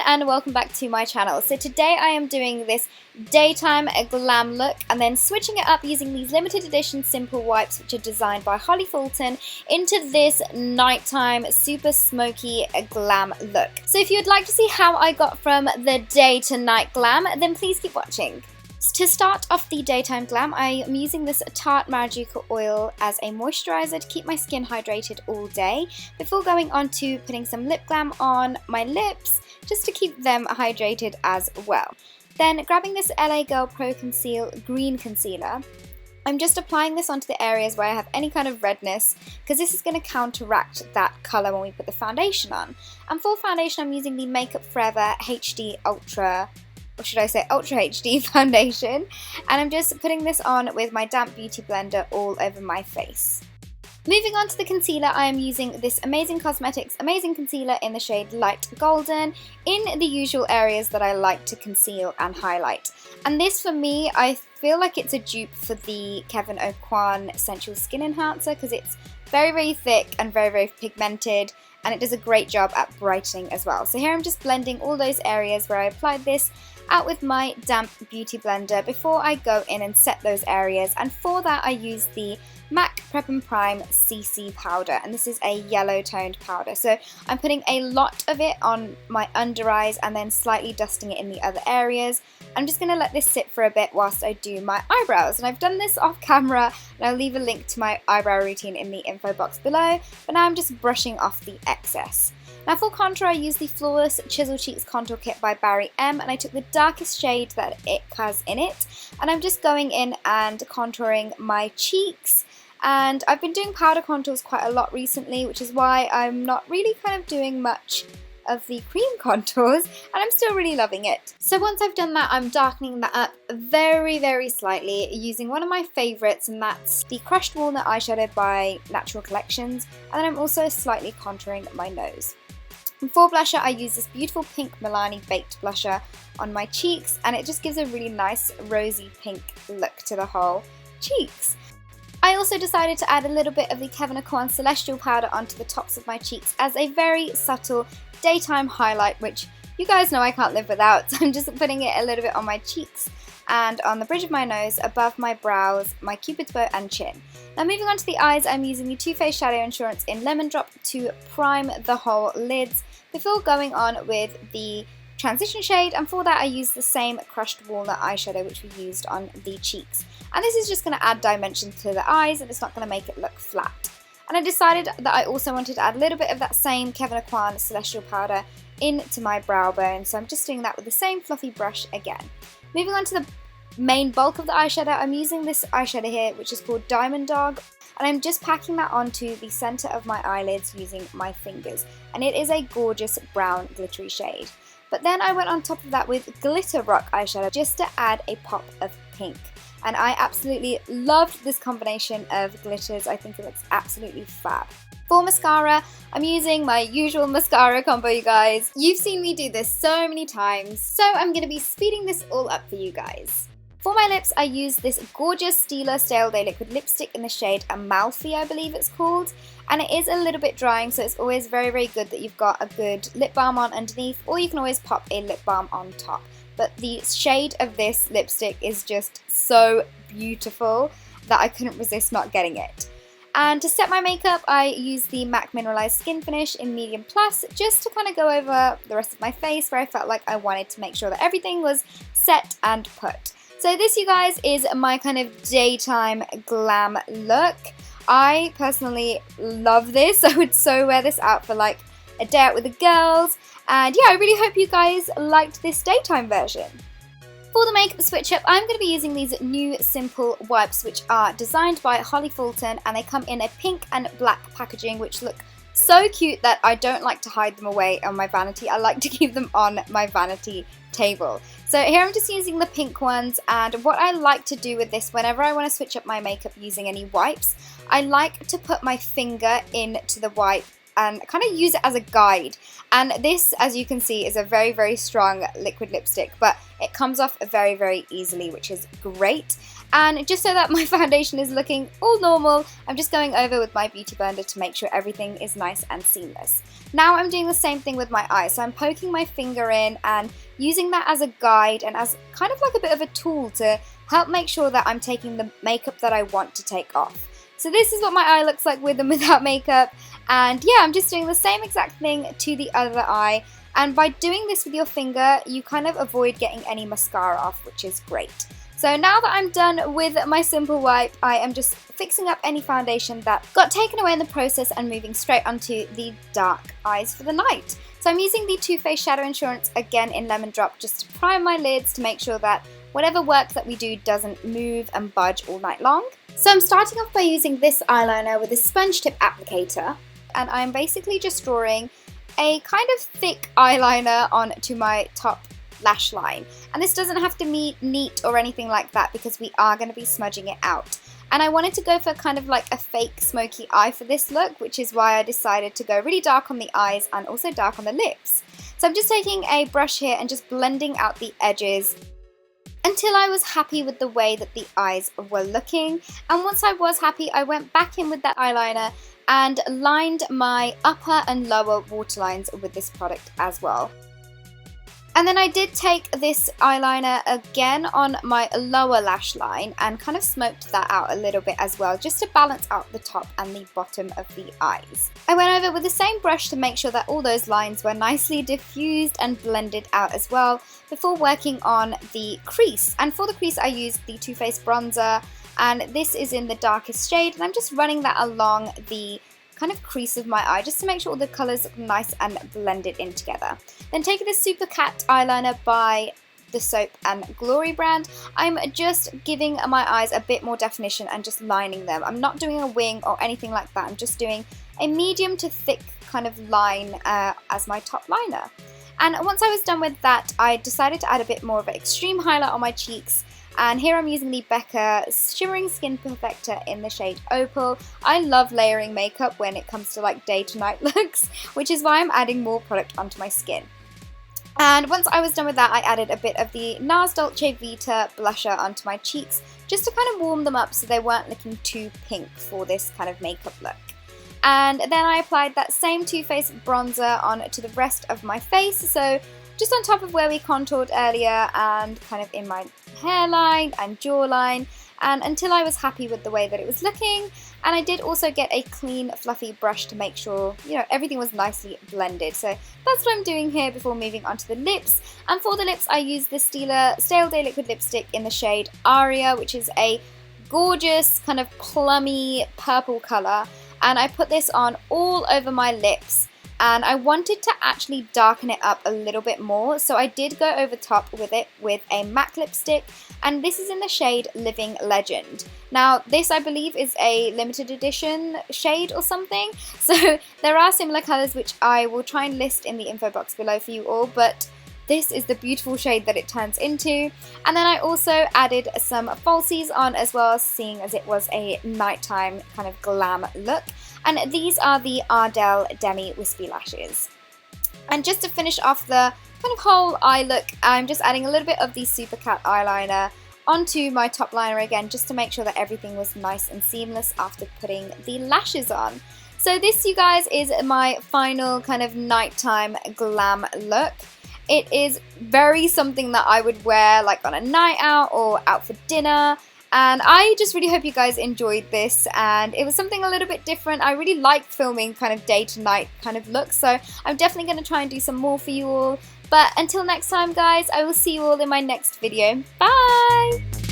and welcome back to my channel. So today I am doing this daytime glam look and then switching it up using these limited edition simple wipes which are designed by Holly Fulton into this nighttime super smoky glam look. So if you would like to see how I got from the day to night glam, then please keep watching. To start off the daytime glam, I am using this Tarte Marajuku oil as a moisturizer to keep my skin hydrated all day before going on to putting some lip glam on my lips just to keep them hydrated as well. Then grabbing this LA Girl Pro Conceal Green Concealer, I'm just applying this onto the areas where I have any kind of redness because this is going to counteract that colour when we put the foundation on. And for foundation I'm using the Makeup Forever HD Ultra HD foundation, and I'm just putting this on with my damp beauty blender all over my face. Moving on to the concealer, I am using this Amazing Cosmetics Amazing Concealer in the shade Light Golden in the usual areas that I like to conceal and highlight. And this for me, I feel like it's a dupe for the Kevyn Aucoin Sensual Skin Enhancer because it's very thick and very pigmented, and it does a great job at brightening as well. So here I'm just blending all those areas where I applied this out with my damp beauty blender before I go in and set those areas, and for that I use the MAC Prep and Prime CC powder, and this is a yellow toned powder. So I'm putting a lot of it on my under eyes and then slightly dusting it in the other areas. I'm just going to let this sit for a bit whilst I do my eyebrows, and I've done this off camera and I'll leave a link to my eyebrow routine in the info box below, but now I'm just brushing off the excess. Now for contour I used the Flawless Chisel Cheeks Contour Kit by Barry M, and I took the darkest shade that it has in it, and I'm just going in and contouring my cheeks. And I've been doing powder contours quite a lot recently, which is why I'm not really kind of doing much of the cream contours, and I'm still really loving it. So once I've done that, I'm darkening that up very slightly using one of my favourites, and that's the Crushed Walnut eyeshadow by Natural Collections, and then I'm also slightly contouring my nose. And for blusher, I use this beautiful pink Milani Baked blusher on my cheeks, and it just gives a really nice rosy pink look to the whole cheeks. I also decided to add a little bit of the Kevyn Aucoin Celestial powder onto the tops of my cheeks as a very subtle daytime highlight, which you guys know I can't live without, so I'm just putting it a little bit on my cheeks and on the bridge of my nose, above my brows, my cupid's bow and chin. Now moving on to the eyes, I'm using the Too Faced Shadow Insurance in Lemon Drop to prime the whole lids before going on with the transition shade, and for that I used the same Crushed Walnut eyeshadow which we used on the cheeks. And this is just going to add dimension to the eyes, and it's not going to make it look flat. And I decided that I also wanted to add a little bit of that same Kevyn Aucoin Celestial powder into my brow bone, so I'm just doing that with the same fluffy brush again. Moving on to the main bulk of the eyeshadow, I'm using this eyeshadow here which is called Diamond Dog, and I'm just packing that onto the centre of my eyelids using my fingers, and it is a gorgeous brown glittery shade. But then I went on top of that with Glitter Rock eyeshadow just to add a pop of pink. And I absolutely loved this combination of glitters. I think it looks absolutely fab. For mascara, I'm using my usual mascara combo, you guys. You've seen me do this so many times, so I'm going to be speeding this all up for you guys. For my lips, I use this gorgeous Stila Stale Day Liquid Lipstick in the shade Amalfi, I believe it's called. And it is a little bit drying, so it's always very good that you've got a good lip balm on underneath, or you can always pop a lip balm on top. But the shade of this lipstick is just so beautiful that I couldn't resist not getting it. And to set my makeup, I use the MAC Mineralized Skin Finish in Medium Plus just to kind of go over the rest of my face where I felt like I wanted to make sure that everything was set and put. So this, you guys, is my kind of daytime glam look. I personally love this. I would so wear this out for like a day out with the girls. And yeah, I really hope you guys liked this daytime version. For the makeup switch up, I'm going to be using these new simple wipes which are designed by Holly Fulton, and they come in a pink and black packaging which look so cute that I don't like to hide them away on my vanity. I like to keep them on my vanity table. So here I'm just using the pink ones, and what I like to do with this whenever I want to switch up my makeup using any wipes, I like to put my finger into the wipe and kind of use it as a guide. And this, as you can see, is a very, very strong liquid lipstick, but it comes off very, very easily, which is great. And just so that my foundation is looking all normal, I'm just going over with my Beauty Blender to make sure everything is nice and seamless. Now I'm doing the same thing with my eyes, so I'm poking my finger in and using that as a guide and as kind of like a bit of a tool to help make sure that I'm taking the makeup that I want to take off. So this is what my eye looks like with and without makeup, and yeah, I'm just doing the same exact thing to the other eye. And by doing this with your finger, you kind of avoid getting any mascara off, which is great. So now that I'm done with my simple wipe, I am just fixing up any foundation that got taken away in the process and moving straight onto the dark eyes for the night. So I'm using the Too Faced Shadow Insurance again in Lemon Drop just to prime my lids to make sure that whatever work that we do doesn't move and budge all night long. So I'm starting off by using this eyeliner with a sponge tip applicator, and I'm basically just drawing a kind of thick eyeliner onto my top lash line. And this doesn't have to be neat or anything like that because we are going to be smudging it out. And I wanted to go for kind of like a fake smoky eye for this look, which is why I decided to go really dark on the eyes and also dark on the lips. So I'm just taking a brush here and just blending out the edges until I was happy with the way that the eyes were looking. And once I was happy, I went back in with that eyeliner and lined my upper and lower waterlines with this product as well. And then I did take this eyeliner again on my lower lash line and kind of smoked that out a little bit as well, just to balance out the top and the bottom of the eyes. I went over with the same brush to make sure that all those lines were nicely diffused and blended out as well before working on the crease. And for the crease I used the Too Faced bronzer, and this is in the darkest shade, and I'm just running that along the kind of crease of my eye just to make sure all the colours look nice and blended in together. Then taking the Super Cat eyeliner by the Soap and Glory brand, I'm just giving my eyes a bit more definition and just lining them. I'm not doing a wing or anything like that, I'm just doing a medium to thick kind of line as my top liner. And once I was done with that, I decided to add a bit more of an extreme highlight on my cheeks. And here I'm using the Becca Shimmering Skin Perfector in the shade Opal. I love layering makeup when it comes to like day to night looks, which is why I'm adding more product onto my skin. And once I was done with that, I added a bit of the NARS Dolce Vita blusher onto my cheeks just to kind of warm them up so they weren't looking too pink for this kind of makeup look. And then I applied that same Too Faced bronzer onto the rest of my face, so just on top of where we contoured earlier and kind of in my hairline and jawline, and until I was happy with the way that it was looking. And I did also get a clean fluffy brush to make sure, you know, everything was nicely blended. So that's what I'm doing here before moving on to the lips. And for the lips I used the Stila Stale Day Liquid Lipstick in the shade Aria, which is a gorgeous kind of plummy purple colour, and I put this on all over my lips. And I wanted to actually darken it up a little bit more, so I did go over top with it with a MAC lipstick, and this is in the shade Living Legend. Now this I believe is a limited edition shade or something, so there are similar colours which I will try and list in the info box below for you all, but this is the beautiful shade that it turns into. And then I also added some falsies on as well, seeing as it was a nighttime kind of glam look. And these are the Ardell Demi Wispy Lashes. And just to finish off the kind of whole eye look, I'm just adding a little bit of the Super Cat eyeliner onto my top liner again, just to make sure that everything was nice and seamless after putting the lashes on. So this, you guys, is my final kind of nighttime glam look. It is very something that I would wear like on a night out or out for dinner. And I just really hope you guys enjoyed this, and it was something a little bit different. I really like filming kind of day to night kind of looks, so I'm definitely going to try and do some more for you all. But until next time guys, I will see you all in my next video. Bye!